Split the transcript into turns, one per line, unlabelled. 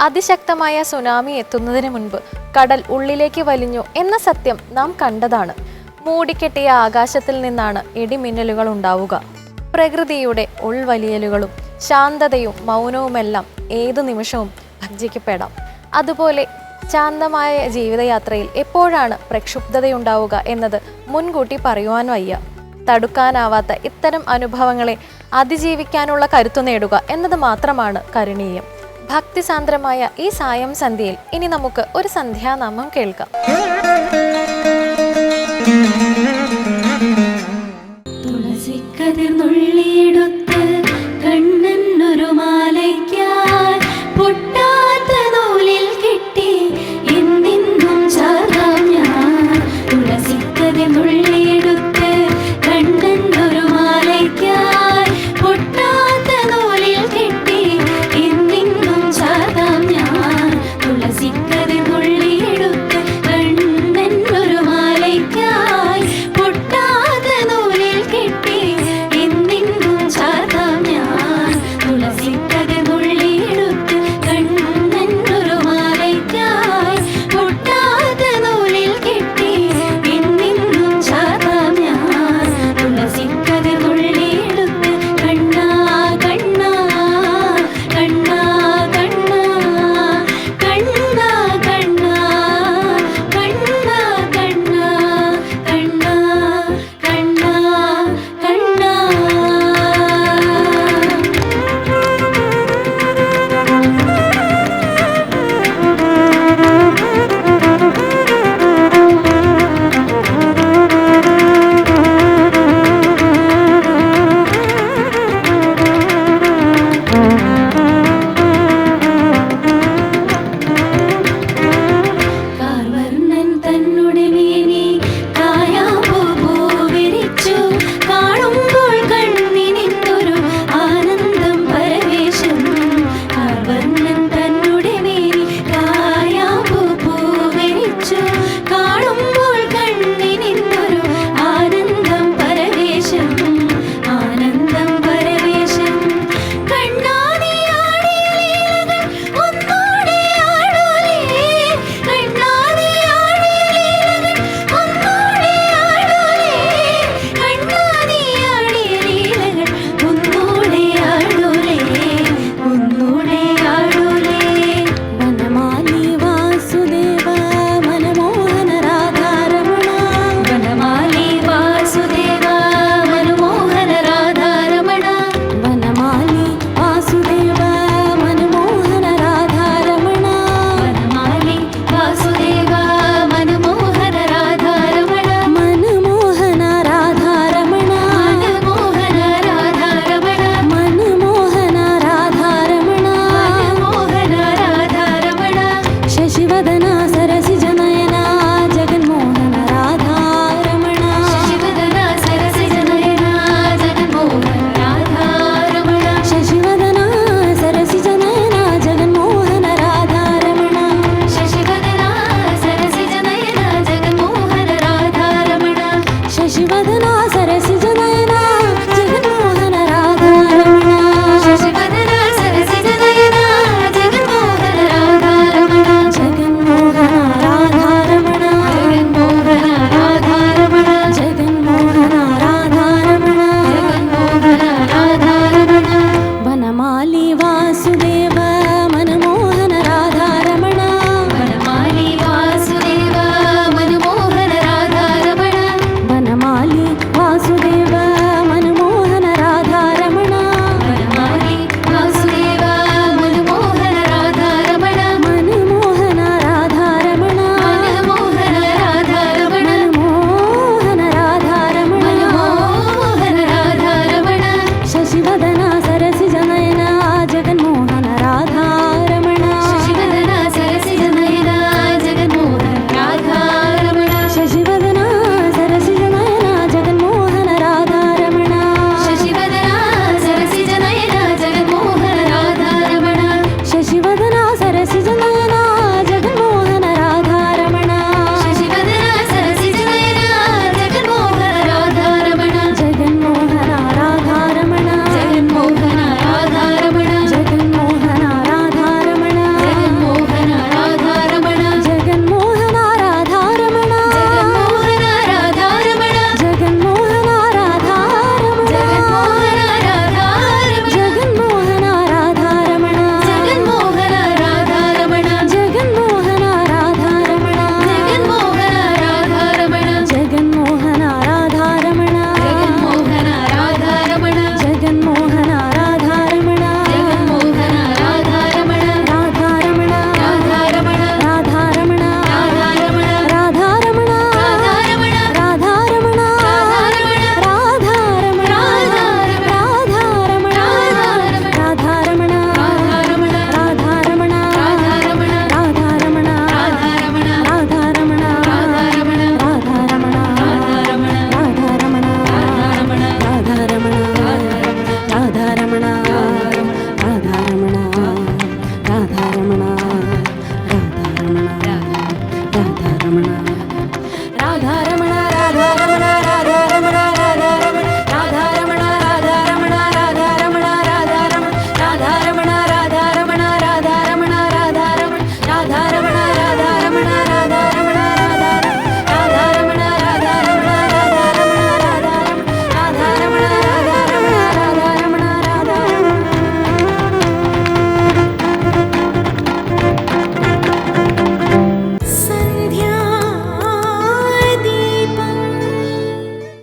അതിശക്തമായ സുനാമി എത്തുന്നതിന് മുൻപ് കടൽ ഉള്ളിലേക്ക് വലിഞ്ഞു എന്ന സത്യം നാം കണ്ടതാണ്. മൂടിക്കെട്ടിയ ആകാശത്തിൽ നിന്നാണ് ഇടിമിന്നലുകൾ ഉണ്ടാവുക. പ്രകൃതിയുടെ ഉൾവലിയലുകളും ശാന്തതയും മൗനവുമെല്ലാം ഏതു നിമിഷവും ഭഞ്ജിക്കപ്പെടാം. അതുപോലെ ശാന്തമായ ജീവിതയാത്രയിൽ എപ്പോഴാണ് പ്രക്ഷുബ്ധതയുണ്ടാവുക എന്നത് മുൻകൂട്ടി പറയുവാൻ വയ്യ. തടുക്കാനാവാത്ത ഇത്തരം അനുഭവങ്ങളെ അതിജീവിക്കാനുള്ള കരുത്തു നേടുക എന്നത് മാത്രമാണ് കരുണീയം. ഭക്തിസാന്ദ്രമായ ഈ സായം സന്ധ്യയിൽ ഇനി നമുക്ക് ഒരു സന്ധ്യാനാമം കേൾക്കാം.
തുളസിക്കതിർന്നുള്ളിയെടുത്ത് കണ്ണനൊരു മാലയ്ക്കാൻ പൊട്ടാത്ത നൂലിൽ കെട്ടി എന്നെന്നും ചാർത്താം ഞാൻ. തുളസിക്കതിർന്നുള്ളിയെടുത്ത് കണ്ണനൊരു മാലയ്ക്കാൻ പൊട്ടാത്ത നൂലിൽ കെട്ടി എന്നെന്നും ചാർത്താം ഞാൻ. തുളസിക്കതിർന്നുള്ളിയെടുത്ത് കണ്ണനൊരു മാലയ്ക്കായി പൊട്ടാത്ത നൂലിൽ കെട്ടി എന്നെന്നും ചാർത്താം ഞാൻ. തുളസിക്കതിർന്നുള്ളിയെടുത്ത് കണ്ണനൊരു മാലയ്ക്കായി പൊട്ടാത്ത നൂലിൽ കെട്ടി എന്നെന്നും ചാർത്താം ഞാൻ. തുളസിക്കതിർന്നുള്ളിയെടുത്ത് കണ്ണാ കണ്ണാ കണ്ണാ കണ്ണാ കണ്ണാ കണ്ണാ കണ്ണാ കണ്ണാ കണ്ണാ കണ്ണാ കണ്ണാ. കാർവർണ്ണൻ തന്നുടെ മേനി കായാമ്പൂ പൂവിരിച്ചു കാണുമ്പോൾ കണ്ണിനെന്തൊരു ആനന്ദം പരവേശം. കാർവർണ്ണൻ തന്നുടെ മേനി കായാമ്പൂ പൂവിരിച്ചു കാണുമ്പോൾ കണ്ണിനെന്തൊരു ആനന്ദം പരവേശം. ആനന്ദം പരവേശം. കണ്ണാ നീ ആടിയ ലീലകൾ ഒന്നൂടെ ആടൂലേ. കണ്ണാ നീ ആടിയ ലീലകൾ ഒന്നൂടെ ആടൂലേ. കണ്ണാ നീ ആടിയ ലീലകൾ ഒന്നൂടെ ആടൂലേ. ഒന്നൂടെ ആടൂലേ. വനമാലി വാസുദേവ മനമോഹന രാധാരമണ. വനമാലി വാസുദേവ മനമോഹന രാധാരമണ. വനമാലി വാസുദേവ മനമോഹന രാധാരമണ. വനമാലി വാസുദേവ മനമോഹന രാധാരമണ. മനമോഹന രാധാരമണ. മനമോഹന രാധാരമണ. മനമോഹന രാധാരമണ. മനമോഹന രാധാരമണ. ശശിവദന സരസിജനയന ജഗന്മോഹന രാധാരമണ. ശശിവദന സരസിജനയന ജഗന്മോഹന രാധാരമണ. ശശിവദന സരസിജനയന ജഗന്മോഹന രാധാരമണ. ശശിവദന സരസിജനയന ജഗന്മോഹന രാധാരമണ. ശശിവദന സരസിജനയന ജഗന്മോഹന രാധാരമണ. ശശിവദന സരസിജനയന ജഗന്മോഹന രാധാരമണ. ജഗന്മോഹന രാധാരമണ. ജഗന്മോഹന രാധാരമണ. ജഗന്മോഹന രാധാരമണ. ജഗന്മോഹന രാധാരമണ. വനമാലി വാസുദേവ മനമോഹന രാധാരമണ. വനമാലി വാസുദേവ മനമോഹന രാധാരമണ. വനമാലി വാസുദേവ മനമോഹന രാധാരമണ. വനമാലി വാസുദേവ മനമോഹന രാധാരമണ. മനമോഹന രാധാരമണ. മനമോഹന രാധാരമണ. മനമോഹന രാധാരമണ. മനമോഹന രാധാരമണ. ശശിവദന സരസിജനയന ജഗന്മോഹന രാധാരമണ. ശശിവദന സരസിജനയന ജഗന്മോഹന രാധാരമണ. ശശിവദന സരസിജനയന ജഗന്മോഹന രാധാരമണ. ശശിവദന സരസിജനയന ജഗന്മോഹന രാധാരമണ. ശശിവദന സരസിജനയന